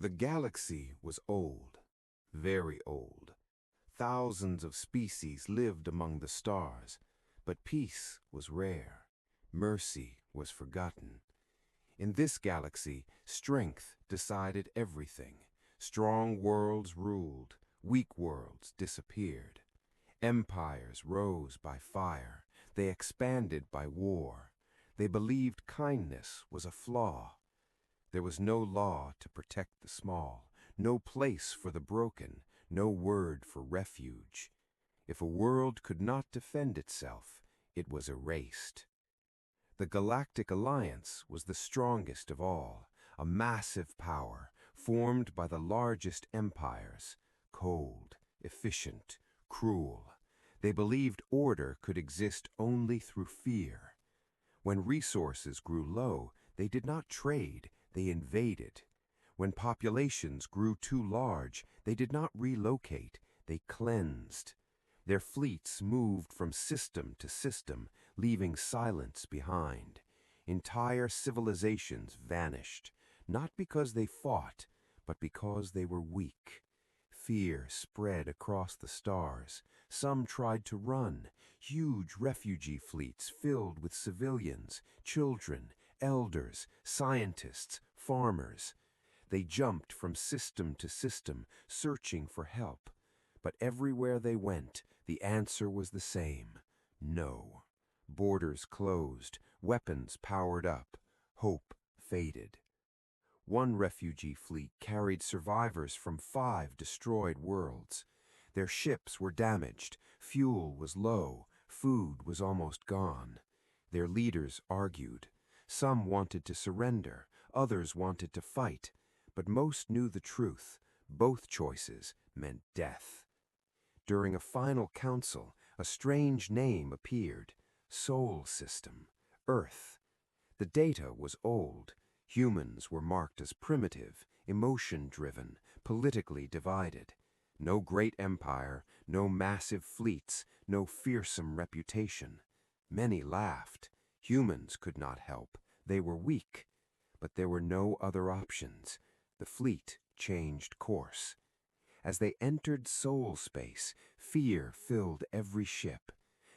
The galaxy was old, very old. Thousands of species lived among the stars, but peace was rare. Mercy was forgotten. In this galaxy, strength decided everything. Strong worlds ruled, weak worlds disappeared. Empires rose by fire. They expanded by war. They believed kindness was a flaw. There was no law to protect the small, no place for the broken, no word for refuge. If a world could not defend itself, it was erased. The Galactic Alliance was the strongest of all, a massive power formed by the largest empires, cold, efficient, cruel. They believed order could exist only through fear. When resources grew low, they did not trade, they invaded. When populations grew too large, they did not relocate, they cleansed. Their fleets moved from system to system, leaving silence behind. Entire civilizations vanished, not because they fought, but because they were weak. Fear spread across the stars. Some tried to run. Huge refugee fleets filled with civilians, children, elders, scientists, farmers. They jumped from system to system, searching for help. But everywhere they went, the answer was the same: no. Borders closed, weapons powered up, hope faded. One refugee fleet carried survivors from 5 destroyed worlds. Their ships were damaged, fuel was low, food was almost gone. Their leaders argued. Some wanted to surrender, others wanted to fight, but most knew the truth. Both choices meant death. During a final council, a strange name appeared: Soul System, Earth. The data was old. Humans were marked as primitive, emotion-driven, politically divided. No great empire, no massive fleets, no fearsome reputation. Many laughed. Humans could not help. They were weak. But there were no other options. The fleet changed course. As they entered soul space, fear filled every ship.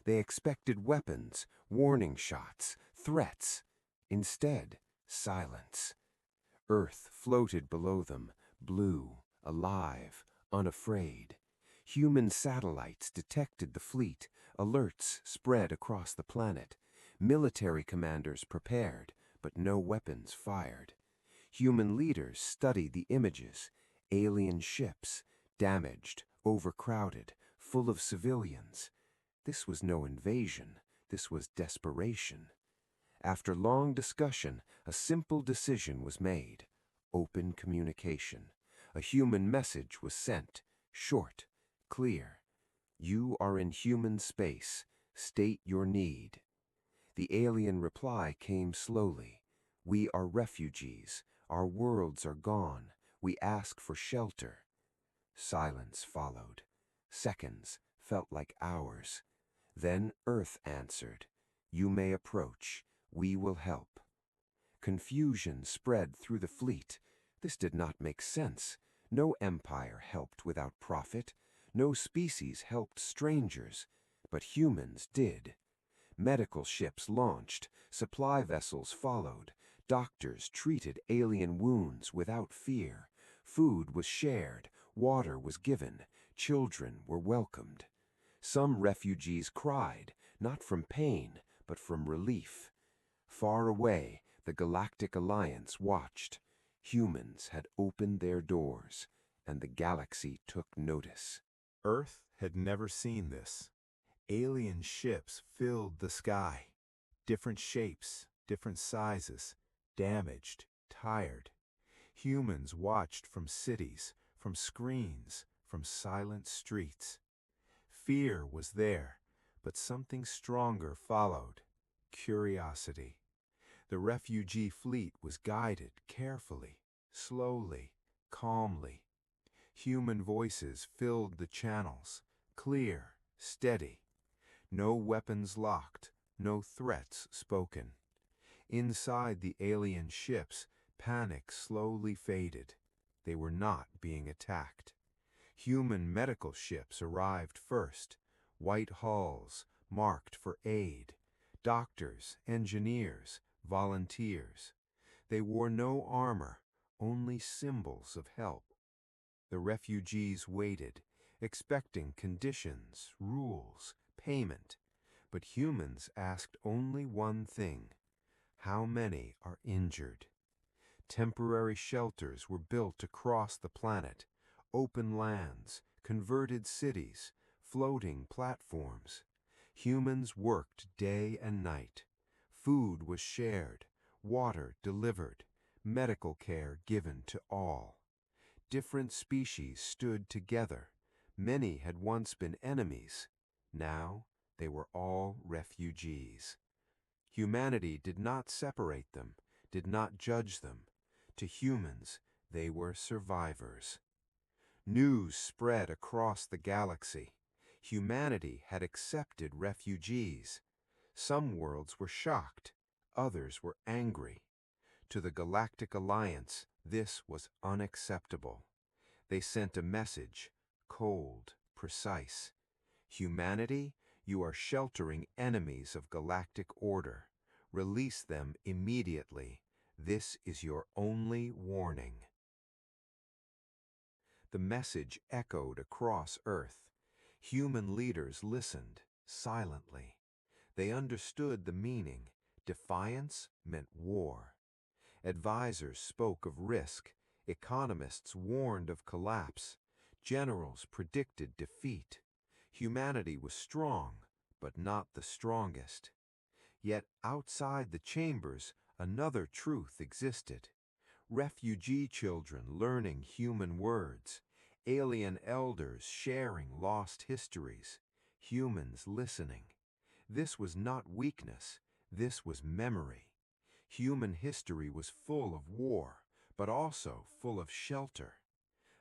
They expected weapons, warning shots, threats. Instead, silence. Earth floated below them, blue, alive, unafraid. Human satellites detected the fleet. Alerts spread across the planet. Military commanders prepared, but no weapons fired. Human leaders studied the images. Alien ships, damaged, overcrowded, full of civilians. This was no invasion. This was desperation. After long discussion, a simple decision was made: open communication. A human message was sent, short, clear. You are in human space. State your need. The alien reply came slowly. We are refugees. Our worlds are gone. We ask for shelter. Silence followed. Seconds felt like hours. Then Earth answered. You may approach. We will help. Confusion spread through the fleet. This did not make sense. No empire helped without profit. No species helped strangers. But humans did. Medical ships launched. Supply vessels followed. Doctors treated alien wounds without fear. Food was shared. Water was given. Children were welcomed. Some refugees cried, not from pain, but from relief. Far away, the Galactic Alliance watched. Humans had opened their doors, and the galaxy took notice. Earth had never seen this. Alien ships filled the sky. Different shapes, different sizes, damaged, tired. Humans watched from cities, from screens, from silent streets. Fear was there, but something stronger followed: curiosity. The refugee fleet was guided carefully, slowly, calmly. Human voices filled the channels, clear, steady. No weapons locked, no threats spoken. Inside the alien ships, panic slowly faded. They were not being attacked. Human medical ships arrived first, white hulls marked for aid, doctors, engineers, volunteers. They wore no armor, only symbols of help. The refugees waited, expecting conditions, rules, payment. But humans asked only one thing: how many are injured? Temporary shelters were built across the planet, open lands, converted cities, floating platforms. Humans worked day and night. Food was shared, water delivered, medical care given to all. Different species stood together. Many had once been enemies. Now they were all refugees. Humanity did not separate them, did not judge them. To humans, they were survivors. News spread across the galaxy. Humanity had accepted refugees. Some worlds were shocked, others were angry. To the Galactic Alliance, this was unacceptable. They sent a message, cold, precise. Humanity, you are sheltering enemies of galactic order. Release them immediately. This is your only warning. The message echoed across Earth. Human leaders listened, silently. They understood the meaning. Defiance meant war. Advisors spoke of risk. Economists warned of collapse. Generals predicted defeat. Humanity was strong, but not the strongest. Yet outside the chambers, another truth existed. Refugee children learning human words, alien elders sharing lost histories, humans listening. This was not weakness, this was memory. Human history was full of war, but also full of shelter.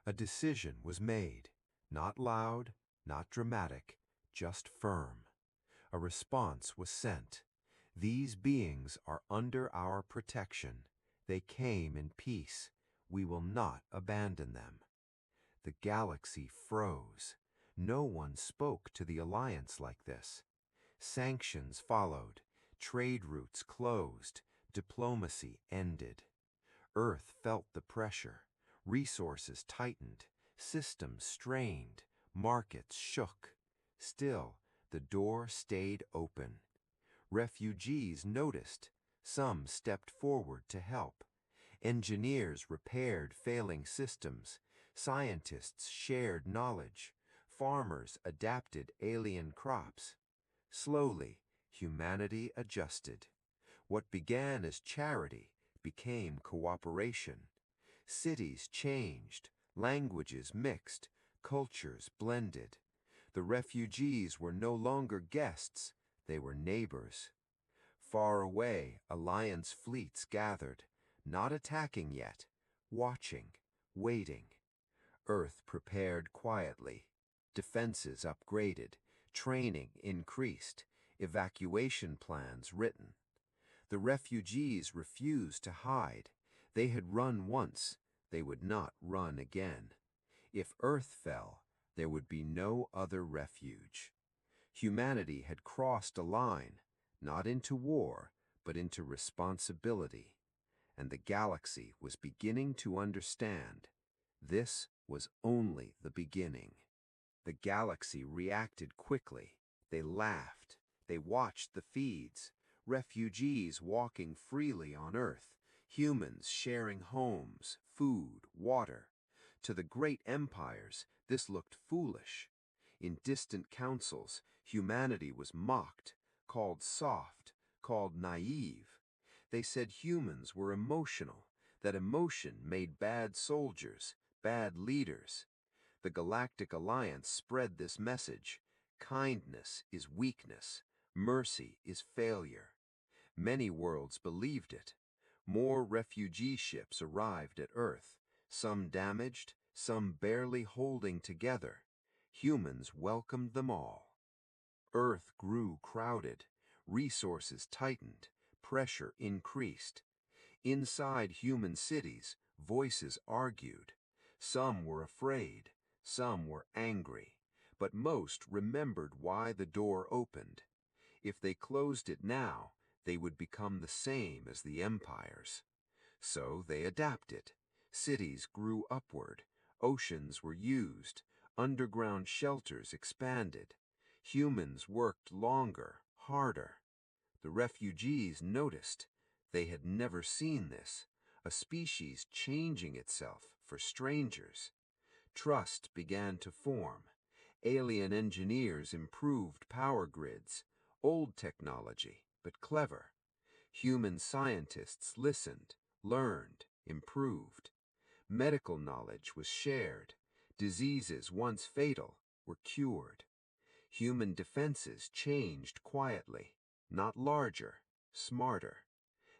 A decision was made, not loud, not dramatic, just firm. A response was sent. These beings are under our protection. They came in peace. We will not abandon them. The galaxy froze. No one spoke to the Alliance like this. Sanctions followed. Trade routes closed. Diplomacy ended. Earth felt the pressure. Resources tightened. Systems strained. Markets shook. Still, the door stayed open. Refugees noticed. Some stepped forward to help. Engineers repaired failing systems. Scientists shared knowledge. Farmers adapted alien crops. Slowly, humanity adjusted. What began as charity became cooperation. Cities changed, languages mixed, cultures blended. The refugees were no longer guests, they were neighbors. Far away, Alliance fleets gathered, not attacking yet, watching, waiting. Earth prepared quietly. Defenses upgraded, training increased, evacuation plans written. The refugees refused to hide. They had run once, they would not run again. If Earth fell, there would be no other refuge. Humanity had crossed a line, not into war, but into responsibility. And the galaxy was beginning to understand. This was only the beginning. The galaxy reacted quickly. They laughed. They watched the feeds. Refugees walking freely on Earth. Humans sharing homes, food, water. To the great empires, this looked foolish. In distant councils, humanity was mocked, called soft, called naive. They said humans were emotional, that emotion made bad soldiers, bad leaders. The Galactic Alliance spread this message. Kindness is weakness. Mercy is failure. Many worlds believed it. More refugee ships arrived at Earth, some damaged, some barely holding together. Humans welcomed them all. Earth grew crowded. Resources tightened. Pressure increased. Inside human cities, voices argued. Some were afraid, some were angry, but most remembered why the door opened. If they closed it now, they would become the same as the empires. So they adapted. Cities grew upward, oceans were used, underground shelters expanded. Humans worked longer, harder. The refugees noticed. They had never seen this, a species changing itself for strangers. Trust began to form. Alien engineers improved power grids, old technology, but clever. Human scientists listened, learned, improved. Medical knowledge was shared. Diseases once fatal were cured. Human defenses changed quietly, not larger, smarter.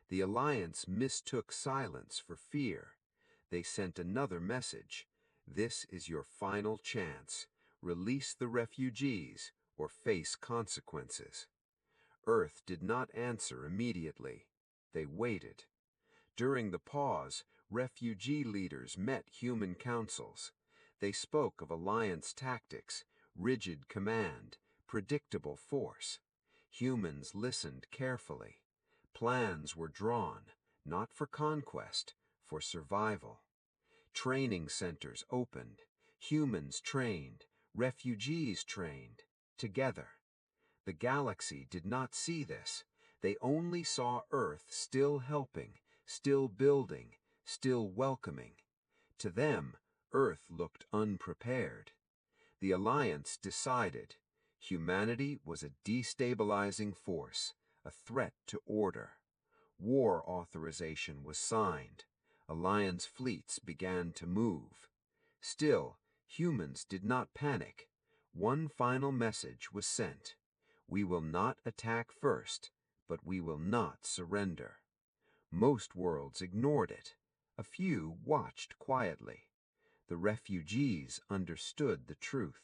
The Alliance mistook silence for fear. They sent another message. This is your final chance. Release the refugees or face consequences. Earth did not answer immediately. They waited. During the pause, refugee leaders met human councils. They spoke of alliance tactics, rigid command, predictable force. Humans listened carefully. Plans were drawn, not for conquest, for survival. Training centers opened. Humans trained, refugees trained, together. The galaxy did not see this. They only saw Earth still helping, still building, still welcoming. To them, Earth looked unprepared. The Alliance decided. Humanity was a destabilizing force, a threat to order. War authorization was signed. Alliance fleets began to move. Still, humans did not panic. One final message was sent. We will not attack first, but we will not surrender. Most worlds ignored it. A few watched quietly. The refugees understood the truth.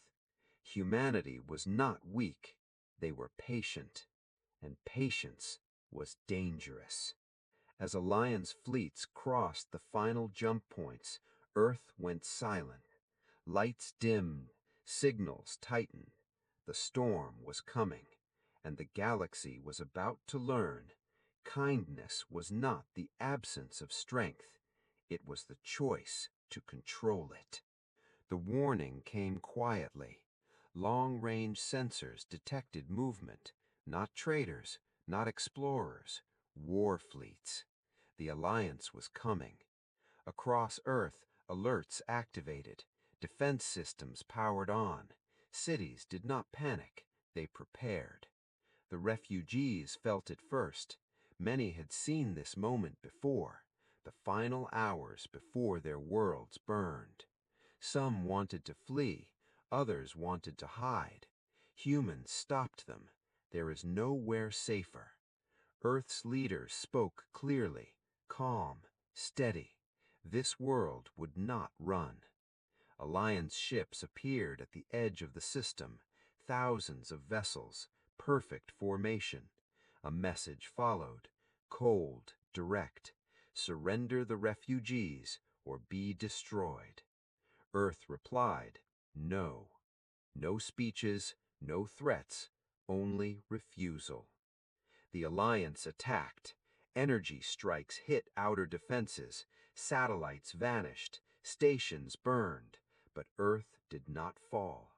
Humanity was not weak. They were patient. And patience was dangerous. As Alliance fleets crossed the final jump points, Earth went silent. Lights dimmed, signals tightened. The storm was coming, and the galaxy was about to learn. Kindness was not the absence of strength. It was the choice to control it. The warning came quietly. Long-range sensors detected movement, not traders, not explorers, war fleets. The Alliance was coming. Across Earth, alerts activated. Defense systems powered on. Cities did not panic. They prepared. The refugees felt it first. Many had seen this moment before, the final hours before their worlds burned. Some wanted to flee. Others wanted to hide. Humans stopped them. There is nowhere safer. Earth's leaders spoke clearly, calm, steady. This world would not run. Alliance ships appeared at the edge of the system, thousands of vessels, perfect formation. A message followed, cold, direct. Surrender the refugees or be destroyed. Earth replied, no. No speeches, no threats, only refusal. The Alliance attacked. Energy strikes hit outer defenses. Satellites vanished. Stations burned. But Earth did not fall.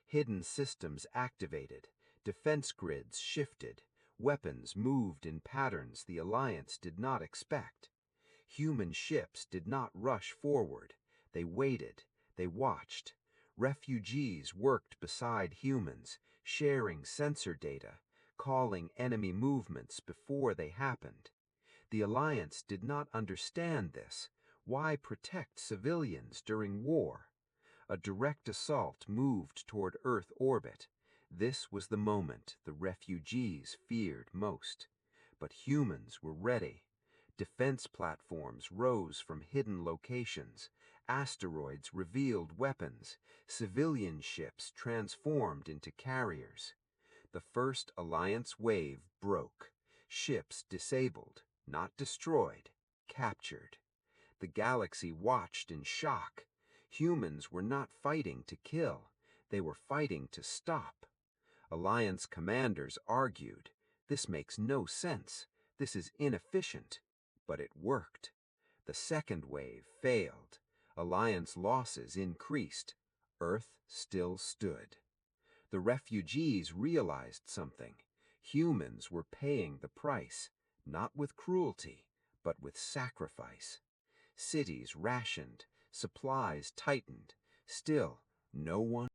Hidden systems activated. Defense grids shifted. Weapons moved in patterns the Alliance did not expect. Human ships did not rush forward. They waited. They watched. Refugees worked beside humans, sharing sensor data, calling enemy movements before they happened. The Alliance did not understand this. Why protect civilians during war? A direct assault moved toward Earth orbit. This was the moment the refugees feared most. But humans were ready. Defense platforms rose from hidden locations. Asteroids revealed weapons. Civilian ships transformed into carriers. The first Alliance wave broke. Ships disabled, not destroyed, captured. The galaxy watched in shock. Humans were not fighting to kill, they were fighting to stop. Alliance commanders argued, "This makes no sense. This is inefficient." But it worked. The second wave failed. Alliance losses increased. Earth still stood. The refugees realized something. Humans were paying the price, not with cruelty, but with sacrifice. Cities rationed, supplies tightened. Still, no one